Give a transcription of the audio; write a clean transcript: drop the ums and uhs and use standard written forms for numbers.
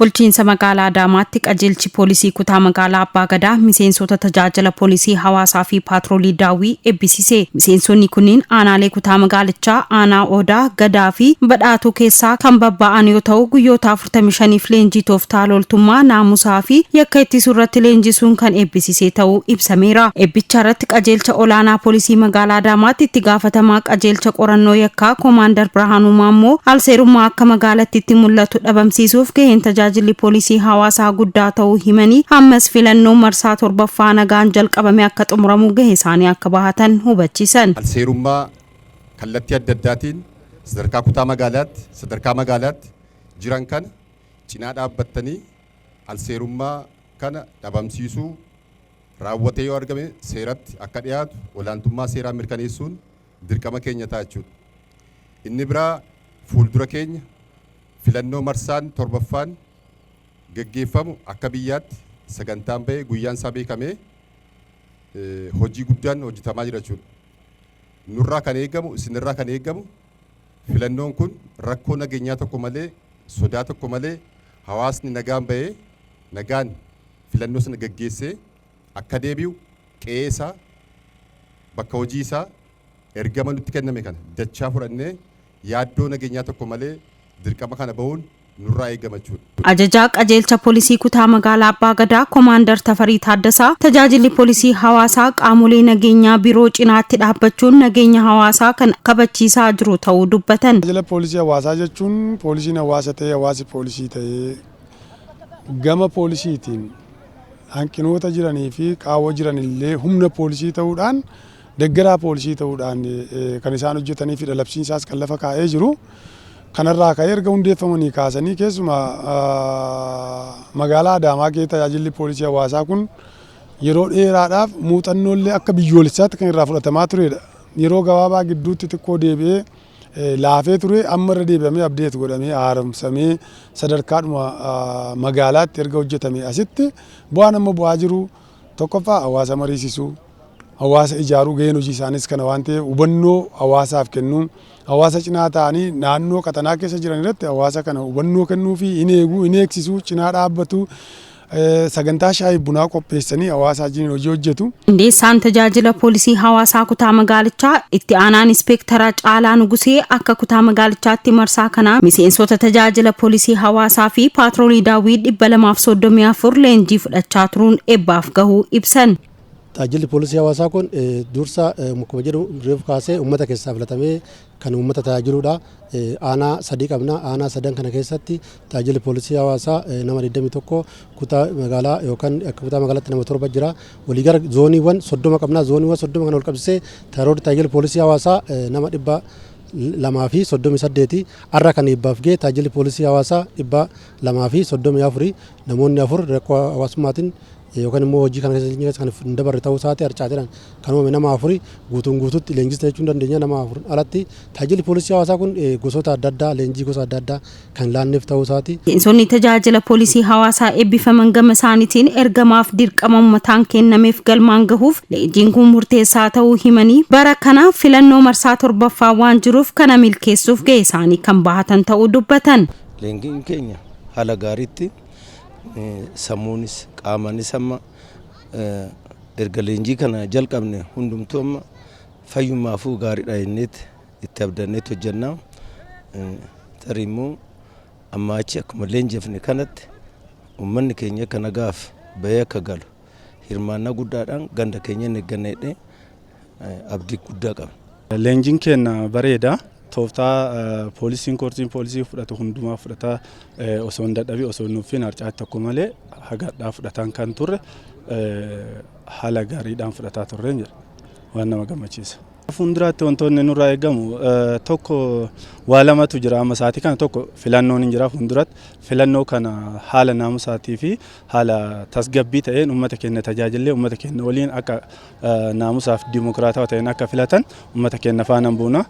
Bulchiinsa magaalaa Adaamaatti qajeelchi poolisii kutaa magaalaa Abbaa Gadaa miseensota tajaajila poolisii hawaasaa fi paatroolii daawwii eebbisiise. Miseensonni kunniin aanaalee kutaa magaalichaa aanaa Odaa, Gadaa fi Badhaatuu keessaa kan babba'an yoo ta'u guyyoota 45f leenjii tooftaa loltummaa naamusaa fi yakka ittisuu irratti leenjisuun kan eebbisiise ta'uu ibsameera. Eebbicha irratti qajeelcha olaanaa poolisii magaalaa Adaamaatti itti gaafatamaa qajeelcha qorannoo yakkaa Koomaandar Birhaanuu Maammoo alseerummaa akka magaalattiitti mul'atu dhabamsiisuuf gaheen tajaajilli poolisii hawaasaa guddaa ta'uu himanii ammas filannoo marsaa 7ffaa nagaan jalqabame akka xumuramu gahee isaanii akka bahatan hubachiisan. Alseerummaa kallattii adda addaatiin sadarkaa kutaa magaalaatti sadarkaa magaalaatti jiran kana cinaa dhaabbattanii alseerummaa kana dhabamsiisuu raawwatee yoo argame seeratti akka dhiyaatu olaantummaa seeraa mirkaneessuun dirqama keenya ta'a jechuudha. Inni biraa fuuldura keenya filannoo marsaan 7ffaan geggeeffamu akka biyyaatti sagantaan bahee guyyaan isaa beekamee hojii guddaan hojjetamaa jira jechuudha. Nurraa kan eegamu isinirraa kan eegamu filannoon kun rakkoo nageenyaa tokko malee sodaa tokko malee hawaasni nagaan bahee nagaan filannoo sana geggeessee akka deebi'u qe'ee isaa bakka hojii isaa ergama nutti kenname kana dachaa fudhannee yaaddoo nageenyaa tokko malee dirqama kana bahuun nurraa eegama jechuudha. Ajajaa qajeelcha poolisii kutaa magaalaa Abbaa Gadaa Koomaandar Tafarii Taaddasaa tajaajilli poolisii hawaasaa qaamolee nageenyaa biroo cinaatti dhaabbachuun nageenya hawaasaa kan kabachiisaa jiru ta'uu dubbatan. Tajaajila poolisii hawaasaa jechuun poolisiin hawaasa ta'ee hawaasi poolisii ta'ee gama poolisiitiin hanqinoota jiranii fi qaawwa jiran illee humna poolisii ta'uudhaan deeggaraa poolisii ta'uudhaan kan isaan hojjetanii fi dhalabsiinsaas kan lafa kaa'ee jiru. Kanarraa ka'ee erga hundeeffamanii kaasanii keessumaa magaalaa Adaamaa keessatti tajaajilli poolisii hawaasaa kun yeroo dheeraadhaaf muuxannoolee akka biyyoolessaatti kan irraa fudhatamaa turedha. Yeroo gabaabaa gidduutti xiqqoo deebi'ee laafee ture amma irra deebi'amee abdeet godhamee haaromsamee sadarkaadhuma magaalaatti erga hojjetamee asitti bu'aan amma bu'aa jiru tokkoffaa hawaasa mariisisuu, hawaasa ijaaruu gaheen hojii isaanis kana waan ta'eef hubannoo hawaasaaf kennuun hawaasa cinaa ta'anii naannoo qaxanaa keessa jiran irratti hawaasa kana hubannoo kennuu fi hin eeguu hin eegsisuu cinaa dhaabbatu sagantaa shaayii bunaa qopheessanii hawaasa wajjin hojii hojjetu. Qindeessaan tajaajila poolisii hawaasaa kutaa magaalichaa itti aanaan inspektara Caalaa Nugusee akka kutaa magaalichaatti marsaa kana miseensota tajaajila poolisii hawaasaa fi paatroolii daawwii 234 leenjii fudhachaa turuun eebbaaf gahuu ibsan. Tajaajilli poolisii hawaasaa kun dursa mukkuma jedhu reefu kaasee uummata keessaa filatamee kan uummata tajaajiluudha. Aanaa 3 qabna. Aanaa 3 kana keessatti tajaajilli poolisii hawaasaa nama 21 kutaa magaalaa yookaan akka kutaa magaalaatti nama 7 jira. Waliigala zooniiwwan 30 qabna. Zooniiwwan 30 kana ol qabsee tajaajilli poolisii hawaasaa nama 238 arra kan eebbaaf ga'e tajaajilli poolisii hawaasaa 234 namoonni 4 rakkoo hawaasummaatiin yookaan immoo hojii kana keessatti kan dabarre ta'uu isaati harcaateedhaan kan uumame nama 4 guutuun guutuutti leenjisuu jechuun dandeenya nama 4 alatti tajaajilli poolisii hawaasaa kun gosoota adda addaa leenjii gosa adda addaa kan laanneef ta'uu isaati. Miseensonni tajaajila poolisii hawaasaa eebbifaman gama isaaniitiin ergamaaf dirqama uummataan kennameef galmaan gahuuf leenjiin kun murteessaa ta'uu himanii bara kana filannoo marsaa 7ffaa waan jiruuf kana milkeessuuf gahee isaanii kan bahatan ta'uu dubbatan. Leenjiin keenya haala gaariitti sammuunis qaamaanis amma erga leenjii kana jalqabne hundumtuu amma fayyummaafuu gaariidha jenneet itti abdanneet hojjannaa. Tarii immoo amma achi akkuma leenjifne kanatti uummanni keenya akka nagaaf bahee akka galu hirmaannaa guddaadhaan ganda keenya hin eegganneedhe abdii guddaa qaba. Leenjiin keenya bareeda. Tooftaa poolisiin koorsiin poolisii fudhatu hundumaa fudhataa osoo hin dadhabin osoo hin nuffin harcaatti tokko malee hagaadhaa fudhataan kan turre haala gaariidhaan fudhataa turreen jira waan nama gammachiisa. Fuulduraatti wantoonni nurraa eegamu tokko waa lamatu jira amma sa'aatii kana tokko filannoon hin jira fuulduratti filannoo kana haala naamusaatii fi haala tasgabbii ta'een uummata keenya tajaajillee uummata keenya waliin akka naamusaaf dimokiraatawaa ta'een akka filatan uummata keenya faana buuna.